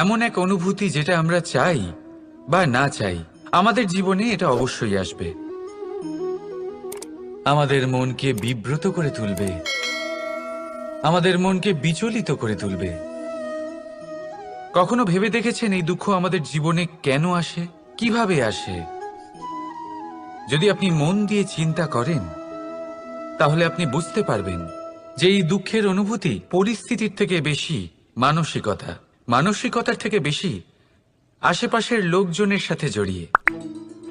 এমন এক অনুভূতি যেটা আমরা চাই বা না চাই, আমাদের জীবনে এটা অবশ্যই আসবে। আমাদের মনকে বিব্রত করে তুলবে, আমাদের মনকে বিচলিত করে তুলবে। কখনো ভেবে দেখেছেন এই দুঃখ আমাদের জীবনে কেন আসে, কিভাবে আসে? যদি আপনি মন দিয়ে চিন্তা করেন তাহলে আপনি বুঝতে পারবেন যে এই দুঃখের অনুভূতি পরিস্থিতির থেকে বেশি মানসিকতার থেকে বেশি আশেপাশের লোকজনের সাথে জড়িয়ে।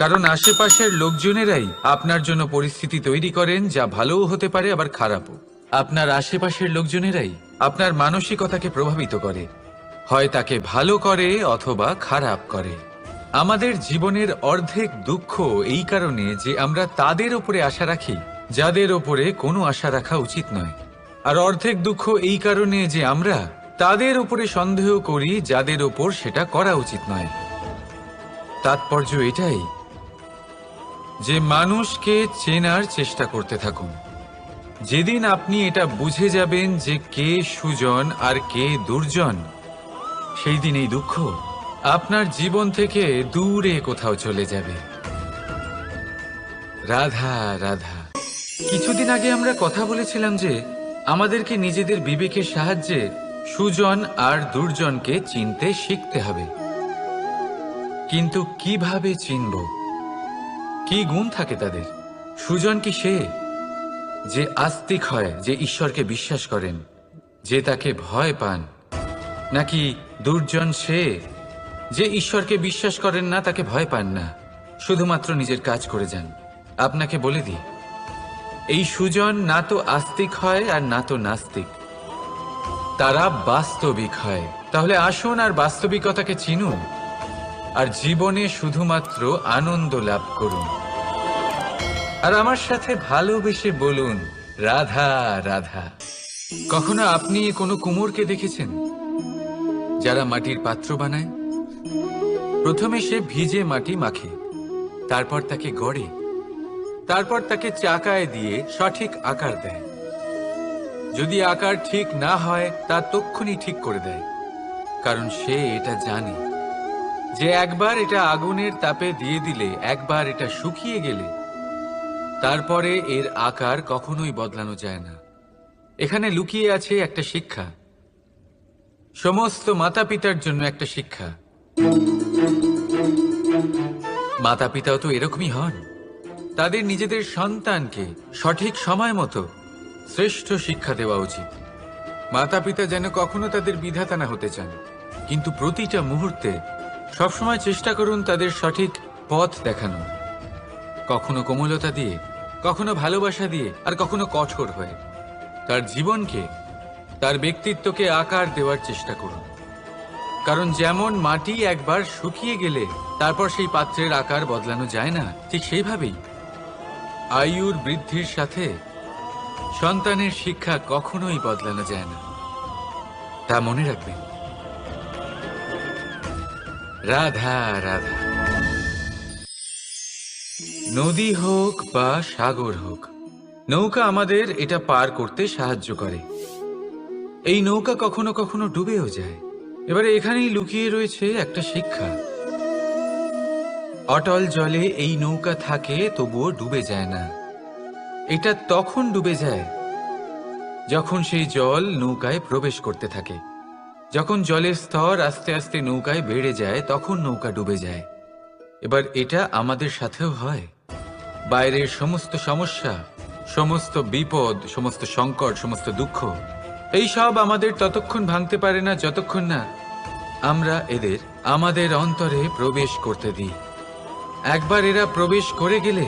কারণ আশেপাশের লোকজনেরাই আপনার জন্য পরিস্থিতি তৈরি করেন, যা ভালোও হতে পারে আবার খারাপও। আপনার আশেপাশের লোকজনেরাই আপনার মানসিকতাকে প্রভাবিত করে, হয় তাকে ভালো করে অথবা খারাপ করে। আমাদের জীবনের অর্ধেক দুঃখ এই কারণে যে আমরা তাদের ওপরে আশা রাখি যাদের ওপরে কোনো আশা রাখা উচিত নয়, আর অর্ধেক দুঃখ এই কারণে যে আমরা তাদের ওপরে সন্দেহ করি যাদের ওপর সেটা করা উচিত নয়। তাৎপর্য এটাই যে মানুষকে চেনার চেষ্টা করতে থাকুন। যেদিন আপনি এটা বুঝে যাবেন যে কে সুজন আর কে দুর্জন, সেই দিন এই দুঃখ আপনার জীবন থেকে দূরে কোথাও চলে যাবে। রাধা রাধা। কিছুদিন আগে আমরা কথা বলেছিলাম যে আমাদেরকে নিজেদের বিবেকের সাহায্যে সুজন আর দুর্জনকে চিনতে শিখতে হবে। কিন্তু কিভাবে চিনব? কি গুণ থাকে তাদের? সুজন কি সে যে আস্তিক হয়, যে ঈশ্বরকে বিশ্বাস করেন, যে তাকে ভয় পান? নাকি দুর্জন সে যে ঈশ্বরকে বিশ্বাস করেন না, তাকে ভয় পান না, শুধুমাত্র নিজের কাজ করে যান? আপনাকে বলে দিই, এই সুজন না তো আস্তিক হয় আর না তো নাস্তিক, তারা বাস্তবিক হয়। তাহলে আসুন আর বাস্তবিকতাকে চিনুন আর জীবনে শুধুমাত্র আনন্দ লাভ করুন। আর আমার সাথে ভালোবেসে বলুন রাধা রাধা। কখনো আপনি কোনো কুমোরকে দেখেছেন যারা মাটির পাত্র বানায়? প্রথমে সে ভিজে মাটি মাখে, তারপর তাকে গড়ে, তারপর তাকে চাকায় দিয়ে সঠিক আকার দেয়। যদি আকার ঠিক না হয় তা তক্ষুনি ঠিক করে দেয়, কারণ সে এটা জানে যে একবার এটা আগুনের তাপে দিয়ে দিলে, একবার এটা শুকিয়ে গেলে তারপরে এর আকার কখনোই বদলানো যায় না। এখানে লুকিয়ে আছে একটা শিক্ষা, সমস্ত মাতা পিতার জন্য একটা শিক্ষা। মাতা পিতাও তো এরকমই হন, তাদের নিজেদের সন্তানকে সঠিক সময় মতো শ্রেষ্ঠ শিক্ষা দেওয়া উচিত। মাতা পিতা যেন কখনো তাদের বিধাতা না হতে চান, কিন্তু প্রতিটা মুহূর্তে সবসময় চেষ্টা করুন তাদের সঠিক পথ দেখানো, কখনো কোমলতা দিয়ে, কখনো ভালোবাসা দিয়ে, আর কখনো কঠোর হয়ে। তার জীবনকে, তার ব্যক্তিত্বকে আকার দেওয়ার চেষ্টা করুন। কারণ যেমন মাটি একবার শুকিয়ে গেলে তারপর সেই পাত্রের আকার বদলানো যায় না, ঠিক সেইভাবেই আয়ুর বৃদ্ধির সাথে সন্তানের শিক্ষা কখনোই বদলানো যায় না। তা মনে রাখবেন। রাধা রাধা। নদী হোক বা সাগর হোক, নৌকা আমাদের এটা পার করতে সাহায্য করে। এই নৌকা কখনো কখনো ডুবেও যায়। এবারে এখানেই লুকিয়ে রয়েছে একটা শিক্ষা। অটল জলে এই নৌকা থাকে, তবুও ডুবে যায় না। এটা তখন ডুবে যায় যখন সেই জল নৌকায় প্রবেশ করতে থাকে। যখন জলের স্তর আস্তে আস্তে নৌকায় বেড়ে যায়, তখন নৌকা ডুবে যায়। এবার এটা আমাদের সাথেও হয়। বাইরের সমস্ত সমস্যা, সমস্ত বিপদ, সমস্ত সংকট, সমস্ত দুঃখ, এই সব আমাদের ততক্ষণ ভাঙতে পারে না যতক্ষণ না আমরা এদের আমাদের অন্তরে প্রবেশ করতে দিই। একবার এরা প্রবেশ করে গেলে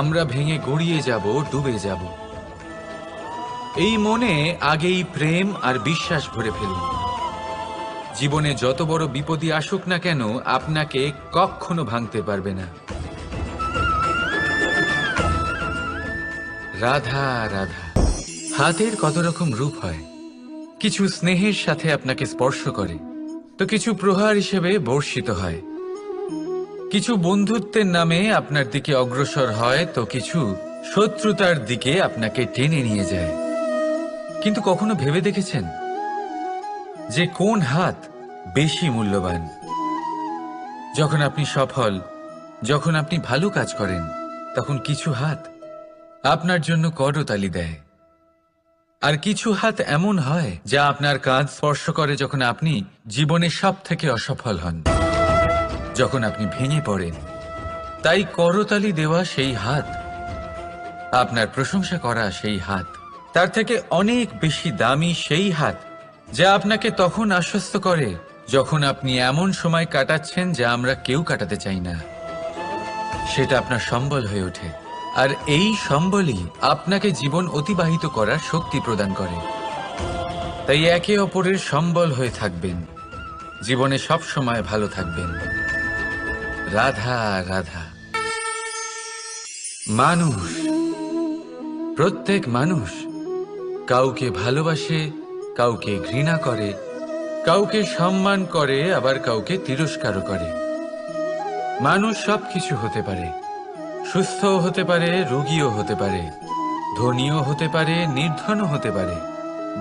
আমরা ভেঙে গড়িয়ে যাব, ডুবে যাব। এই মনে আগেই প্রেম আর বিশ্বাস ভরে ফেলুন। জীবনে যত বড় বিপদই আসুক না কেন, আপনাকে কখনো ভাঙতে পারবে না। রাধা রাধা। হাতের কত রকম রূপ হয়। কিছু স্নেহের সাথে আপনাকে স্পর্শ করে, তো কিছু প্রহার হিসেবে বর্ষিত হয়। কিছু বন্ধুত্বের নামে আপনার দিকে অগ্রসর হয়, তো কিছু শত্রুতার দিকে আপনাকে টেনে নিয়ে যায়। কিন্তু কখনো ভেবে দেখেছেন যে কোন হাত বেশি মূল্যবান। যখন আপনি সফল, যখন আপনি ভালো কাজ করেন, তখন কিছু হাত আপনার জন্য করতালি দেয়, আর কিছু হাত এমন হয় যা আপনার কাঁধ স্পর্শ করে যখন আপনি জীবনে সব থেকে অসফল হন, যখন আপনি ভেঙে পড়েন। তাই করতালি দেওয়া সেই হাত, আপনার প্রশংসা করা সেই হাত, তার থেকে অনেক বেশি দামি সেই হাত যা আপনাকে তখন আশ্বস্ত করে যখন আপনি এমন সময় কাটাচ্ছেন যা আমরা কেউ কাটাতে চাই না। সেটা আপনার সম্বল হয়ে ওঠে, আর এই সম্বলই আপনাকে জীবন অতিবাহিত করার শক্তি প্রদান করে। তাই একে অপরের সম্বল হয়ে থাকবেন, জীবনে সব সময় ভালো থাকবেন। রাধা রাধা। মানুষ, প্রত্যেক মানুষ কাউকে ভালোবাসে, কাউকে ঘৃণা করে, কাউকে সম্মান করে, আবার কাউকে তিরস্কারও করে। মানুষ সবকিছু হতে পারে, সুস্থও হতে পারে, রোগীও হতে পারে, ধনীও হতে পারে, নির্ধনও হতে পারে,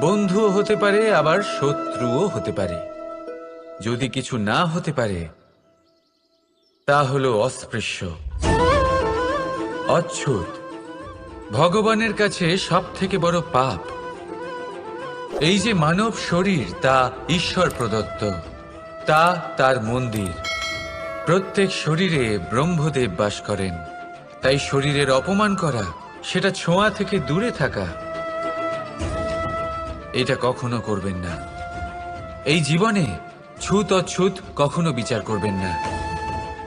বন্ধুও হতে পারে, আবার শত্রুও হতে পারে। যদি কিছু না হতে পারে তা হলো অস্পৃশ্য, অচ্ছুত, ভগবানের কাছে সব থেকে বড় পাপ। এই যে মানব শরীর, তা ঈশ্বর প্রদত্ত, তা তার মন্দির। প্রত্যেক শরীরে ব্রহ্মদেব বাস করেন। তাই শরীরের অপমান করা, সেটা ছোঁয়া থেকে দূরে থাকা, এটা কখনো করবেন না। এই জীবনে ছুত অছুত কখনো বিচার করবেন না।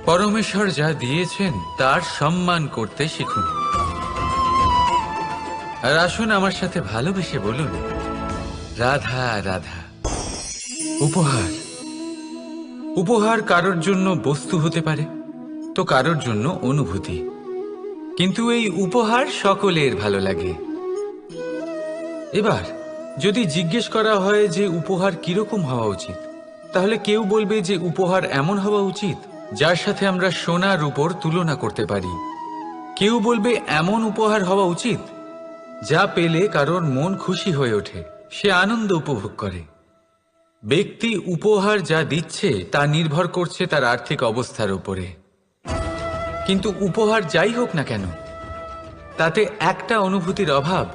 পরমেশ্বর যা দিয়েছেন তার সম্মান করতে শিখুন। আর আসুন আমার সাথে ভালোবেসে বলুন, রাধা রাধা। উপহার, উপহার কারোর জন্য বস্তু হতে পারে, তো কারোর জন্য অনুভূতি। কিন্তু এই উপহার সকলের ভালো লাগে। এবার যদি জিজ্ঞেস করা হয় যে উপহার কিরকম হওয়া উচিত, তাহলে কেউ বলবে যে উপহার এমন হওয়া উচিত যার সাথে আমরা সোনা রূপোর তুলনা করতে পারি। কেউ বলবে এমন উপহার হওয়া উচিত যা পেলে কারোর মন খুশি হয়ে ওঠে, সে আনন্দ উপভোগ করে। ব্যক্তি উপহার যা দিচ্ছে তা নির্ভর করছে তার আর্থিক অবস্থার উপরে। কিন্তু উপহার যাই হোক না কেন, তাতে একটা অনুভূতির অভাব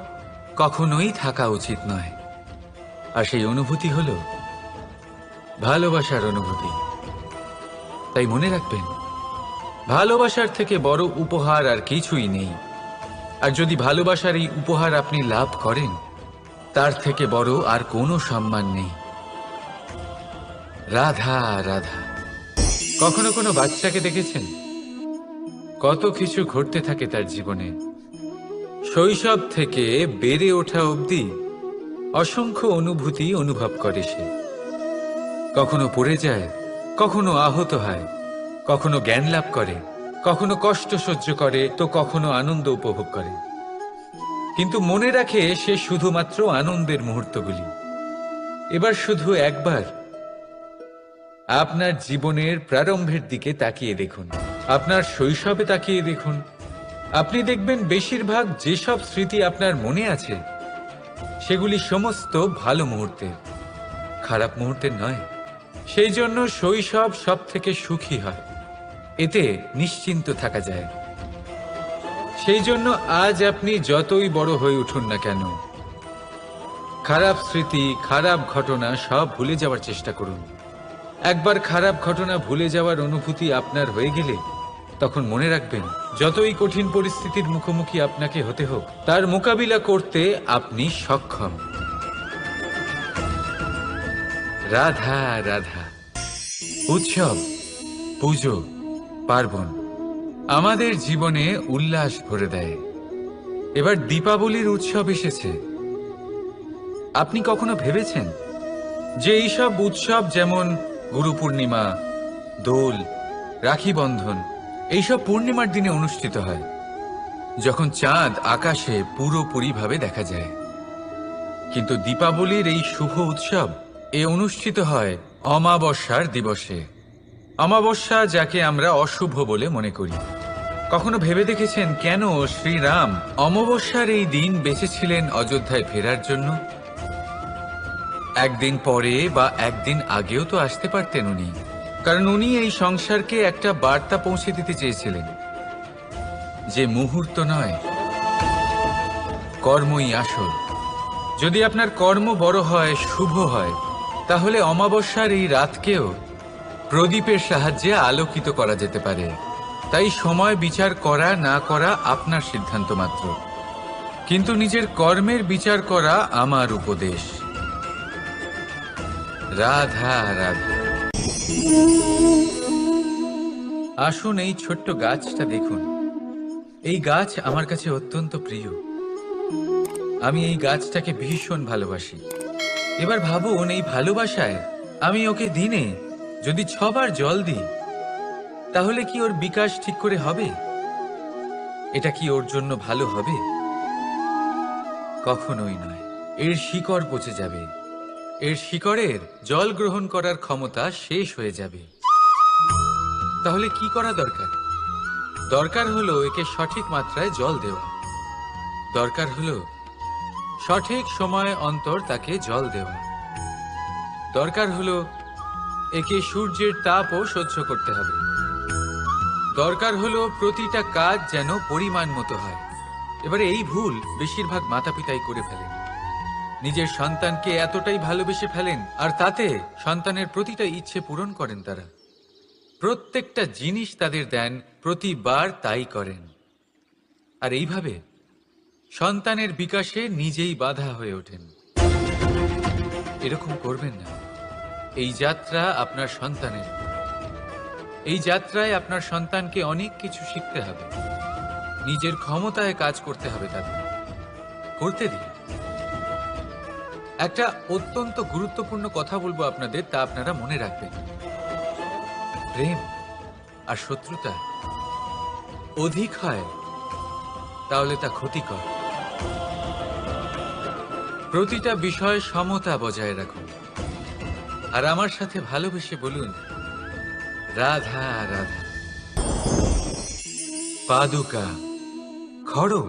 কখনোই থাকা উচিত নয়, আর সেই অনুভূতি হলো ভালোবাসার অনুভূতি। তাই মনে রাখবেন, ভালোবাসার থেকে বড় উপহার আর কিছুই নেই। আর যদি ভালোবাসার এই উপহার আপনি লাভ করেন, তার থেকে বড় আর কোনো সম্মান নেই। রাধা রাধা। কখনো কোনো বাচ্চাকে দেখেছেন? কত কিছু ঘটতে থাকে তার জীবনে, শৈশব থেকে বেড়ে ওঠা অবধি অসংখ্য অনুভূতি অনুভব করে সে। কখনো পড়ে যায়, কখনো আহত হয়, কখনো জ্ঞান লাভ করে, কখনো কষ্ট সহ্য করে, তো কখনো আনন্দ উপভোগ করে। কিন্তু মনে রাখে সে শুধুমাত্র আনন্দের মুহূর্তগুলি। এবার শুধু একবার আপনার জীবনের প্রারম্ভের দিকে তাকিয়ে দেখুন, আপনার শৈশবে তাকিয়ে দেখুন। আপনি দেখবেন বেশিরভাগ যেসব স্মৃতি আপনার মনে আছে সেগুলি সমস্ত ভালো মুহূর্তের, খারাপ মুহূর্তের নয়। সেই জন্য শৈশব সব থেকে সুখী হয়, এতে নিশ্চিন্ত থাকা যায়। সেই জন্য আজ আপনি যতই বড় হয়ে উঠুন না কেন, খারাপ স্মৃতি, খারাপ ঘটনা সব ভুলে যাওয়ার চেষ্টা করুন। একবার খারাপ ঘটনা ভুলে যাওয়ার অনুভূতি আপনার হয়ে গেলে তখন মনে রাখবেন, যতই কঠিন পরিস্থিতির মুখোমুখি আপনাকে হতে হোক, তার মোকাবিলা করতে আপনি সক্ষম। রাধা রাধা। উৎসব, পুজো, পার্বণ আমাদের জীবনে উল্লাস ভরে দেয়। এবার দীপাবলির উৎসব এসেছে। আপনি কখনো ভেবেছেন যে এইসব উৎসব যেমন গুরু পূর্ণিমা, দোল, রাখি বন্ধন, এইসব পূর্ণিমার দিনে অনুষ্ঠিত হয়, যখন চাঁদ আকাশে পুরোপুরিভাবে দেখা যায়। কিন্তু দীপাবলির এই শুভ উৎসব অনুষ্ঠিত হয় অমাবস্যার দিবসে। অমাবস্যা, যাকে আমরা অশুভ বলে মনে করি। কখনো ভেবে দেখেছেন কেন শ্রীরাম অমাবস্যার এই দিন বেঁচেছিলেন অযোধ্যায় ফেরার জন্য? একদিন পরে বা একদিন আগেও তো আসতে পারতেন উনি, কারণ উনি এই সংসারকে একটা বার্তা পৌঁছে দিতে চেয়েছিলেন যে মুহূর্ত নয়, কর্মই আসল। যদি আপনার কর্ম বড় হয়, শুভ হয়, তাহলে অমাবস্যার এই রাতকেও প্রদীপের সাহায্যে আলোকিত করা যেতে পারে। তাই সময় বিচার করা না করা আপনার সিদ্ধান্ত মাত্র, কিন্তু নিজের কর্মের বিচার করা আমার উপদেশ। রাধা রাধা। আসুন এই ছোট্ট গাছটা দেখুন। এই গাছ আমার কাছে অত্যন্ত প্রিয়। আমি এই গাছটাকে ভীষণ ভালোবাসি। এবার ভাবুন, এই ভালোবাসায় আমি ওকে দিনে যদি 6 বার জল দিই, তাহলে কি ওর বিকাশ ঠিক করে হবে? এটা কি ওর জন্য ভালো হবে? কখনোই নয়। এর শিকড় পচে যাবে। এর শিকড়ের জল গ্রহণ করার ক্ষমতা শেষ হয়ে যাবে। তাহলে কি করা দরকার? দরকার হলো একে সঠিক মাত্রায় জল দেওয়া। দরকার হলো সঠিক সময় অন্তর তাকে জল দেওয়া। দরকার হলো একে সূর্যের তাপও সহ্য করতে হবে। দরকার হলো প্রতিটা কাজ যেন পরিমাণ মতো হয়। এবারে এই ভুল বেশিরভাগ মাতাপিতাই করে ফেলেন। নিজের সন্তানকে এতটাই ভালোবেসে ফেলেন, আর তাতে সন্তানের প্রতিটা ইচ্ছে পূরণ করেন। তারা প্রত্যেকটা জিনিস তাদের দেন, প্রতিবার তাই করেন। আর এইভাবে সন্তানের বিকাশে নিজেই বাধা হয়ে ওঠেন। এরকম করবেন না। এই যাত্রা আপনার সন্তানের। এই যাত্রায় আপনার সন্তানকে অনেক কিছু শিখতে হবে। নিজের ক্ষমতায় কাজ করতে হবে তাদের। করতে দিন। একটা অত্যন্ত গুরুত্বপূর্ণ কথা বলবো আপনাদের, তা আপনারা মনে রাখবেন। প্রেম আর শত্রুতা অধিক হয় তাহলে তা ক্ষতিকর। প্রতিটা বিষয়ে সমতা বজায় রাখুন। আর আমার সাথে ভালোবেসে বলুন, রাধা রাধা। পাদুকা, খড়ম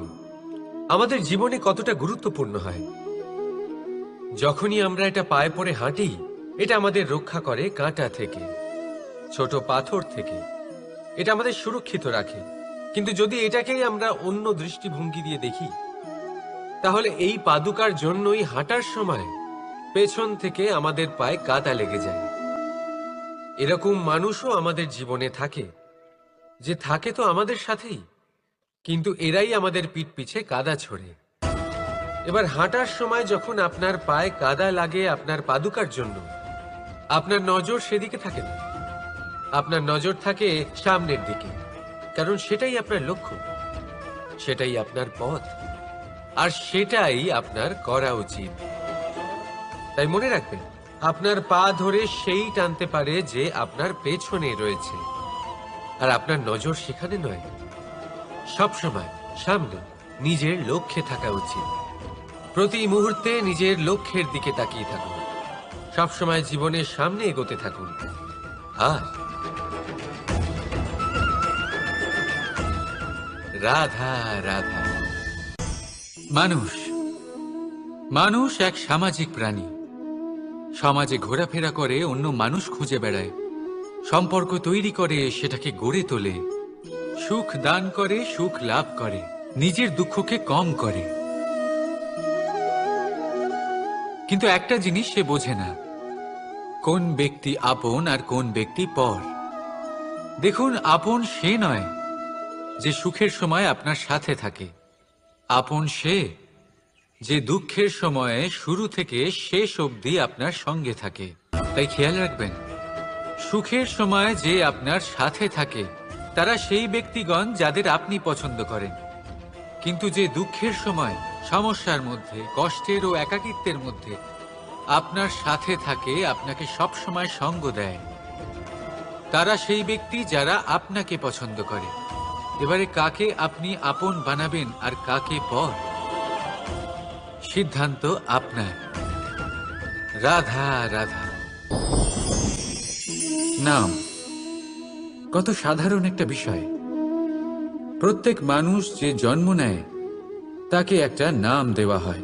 আমাদের জীবনে কতটা গুরুত্বপূর্ণ হয়। যখনই আমরা এটা পায়ে পড়ে হাঁটি, এটা আমাদের রক্ষা করে কাঁটা থেকে, ছোট পাথর থেকে। এটা আমাদের সুরক্ষিত রাখে। কিন্তু যদি এটাকেই আমরা অন্য দৃষ্টিভঙ্গি দিয়ে দেখি, তাহলে এই পাদুকার জন্যই হাঁটার সময় পেছন থেকে আমাদের পায়ে কাদা লেগে যায়। এরকম মানুষও আমাদের জীবনে থাকে, যে থাকে তো আমাদের সাথেই, কিন্তু এরাই আমাদের পিঠ পিছে কাদা ছোড়ে। এবার হাঁটার সময় যখন আপনার পায়ে কাদা লাগে আপনার পাদুকার জন্য, আপনার নজর সেদিকে থাকে না। আপনার নজর থাকে সামনের দিকে, কারণ সেটাই আপনার লক্ষ্য, সেটাই আপনার পথ, আর সেটাই আপনার করা উচিত। তাই মনে রাখবেন, আপনার পা ধরে সেই টানতে পারে যে আপনার পেছনে রয়েছে, আর আপনার নজর সেখানে নয়। সবসময় সামনে নিজের লক্ষ্যে থাকা উচিত। প্রতি মুহূর্তে নিজের লক্ষ্যের দিকে তাকিয়ে থাকুন। সবসময় জীবনের সামনে এগোতে থাকুন। আর রাধা রাধা। মানুষ এক সামাজিক প্রাণী। সমাজে ঘোরাফেরা করে, অন্য মানুষ খুঁজে বেড়ায়, সম্পর্ক তৈরি করে, সেটাকে গড়ে তোলে, সুখ দান করে, সুখ লাভ করে, নিজের দুঃখকে কম করে। কিন্তু একটা জিনিস সে বোঝে না, কোন ব্যক্তি আপন আর কোন ব্যক্তি পর। দেখুন, আপন সে নয় যে সুখের সময় আপনার সাথে থাকে। আপন সে যে দুঃখের সময়ে শুরু থেকে শেষ অবধি আপনার সঙ্গে থাকে। তাই খেয়াল রাখবেন, সুখের সময় যে আপনার সাথে থাকে তারা সেই ব্যক্তিগণ যাদের আপনি পছন্দ করেন। কিন্তু যে দুঃখের সময়, সমস্যার মধ্যে, কষ্টের ও একাকিত্বের মধ্যে আপনার সাথে থাকে, আপনাকে সব সময় সঙ্গ দেয়, তারা সেই ব্যক্তি যারা আপনাকে পছন্দ করে। এবারে কাকে আপনি আপন বানাবেন আর কাকে পর, সিদ্ধান্ত আপনার। রাধা রাধা। নাম কত সাধারণ একটা বিষয়। প্রত্যেক মানুষ যে জন্ম নেয় তাকে একটা নাম দেওয়া হয়।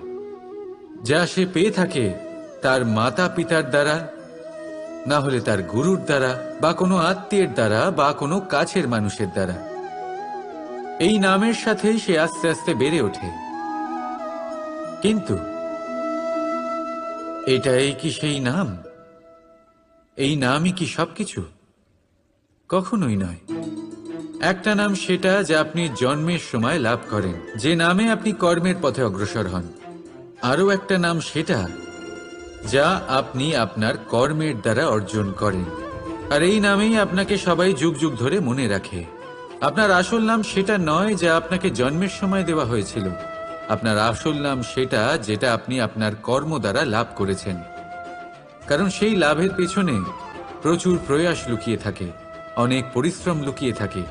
যা সে পেয়ে থাকে তার মাতা পিতার দ্বারা, না হলে তার গুরুর দ্বারা, বা কোনো আত্মীয়ের দ্বারা, বা কোনো কাছের মানুষের দ্বারা। এই নামের সাথেই সে আস্তে আস্তে বেড়ে ওঠে। কিন্তু এটাই কি সেই নাম? এই নামই কি সবকিছু? কখনোই নয়। একটা নাম সেটা যা আপনি জন্মের সময় লাভ করেন, যে নামে আপনি কর্মের পথে অগ্রসর হন। আরও একটা নাম সেটা যা আপনি আপনার কর্মের দ্বারা অর্জন করেন। আর এই নামেই আপনাকে সবাই যুগ যুগ ধরে মনে রাখে। আপনার আসল নাম সেটা নয় যা আপনাকে জন্মের সময় দেওয়া হয়েছিল। আপনার আসল নাম সেটা যেটা আপনি আপনার কর্ম দ্বারা লাভ করেছেন। কারণ সেই লাভের পেছনে প্রচুর প্রয়াস লুকিয়ে থাকে, অনেক পরিশ্রম লুকিয়ে থাকে।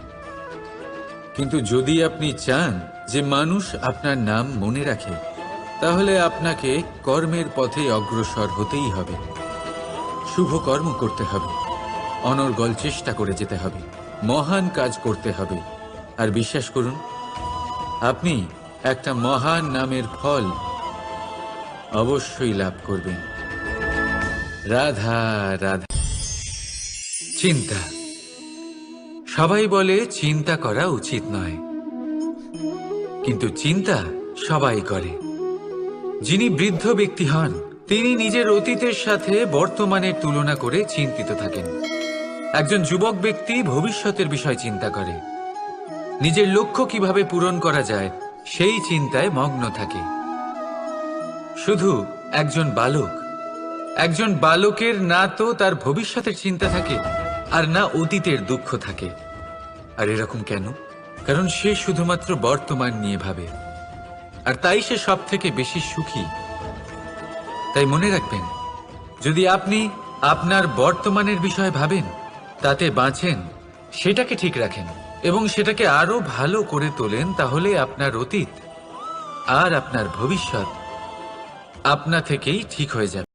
কিন্তু যদি আপনি চান যে মানুষ আপনার নাম মনে রাখে, তাহলে আপনাকে কর্মের পথে অগ্রসর হতেই হবে। শুভ কর্ম করতে হবে, অনর্গল চেষ্টা করে যেতে হবে, মহান কাজ করতে হবে। আর বিশ্বাস করুন, আপনি একটা মহান নামের ফল অবশ্যই লাভ করবেন। রাধা রাধা। চিন্তা। সবাই বলে চিন্তা করা উচিত নয়, কিন্তু চিন্তা সবাই করে। যিনি বৃদ্ধ ব্যক্তি হন, তিনি নিজের অতীতের সাথে বর্তমানের তুলনা করে চিন্তিত থাকেন। একজন যুবক ব্যক্তি ভবিষ্যতের বিষয় চিন্তা করে, নিজের লক্ষ্য কিভাবে পূরণ করা যায় সেই চিন্তায় মগ্ন থাকে। শুধু একজন বালকের না তো তার ভবিষ্যতের চিন্তা থাকে, আর না অতীতের দুঃখ থাকে। আর এরকম কেন? কারণ সে শুধুমাত্র বর্তমান নিয়ে ভাবে, আর তাই সে সব থেকে বেশি সুখী। তাই মনে রাখবেন, যদি আপনি আপনার বর্তমানের বিষয়ে ভাবেন, তাতে বাঁচেন, সেটাকে ঠিক রাখেন এবং সেটাকে আরো ভালো করে তোলেন, তাহলে আপনার অতীত আর আপনার ভবিষ্যৎ আপনা থেকেই ঠিক হয়ে যাবে।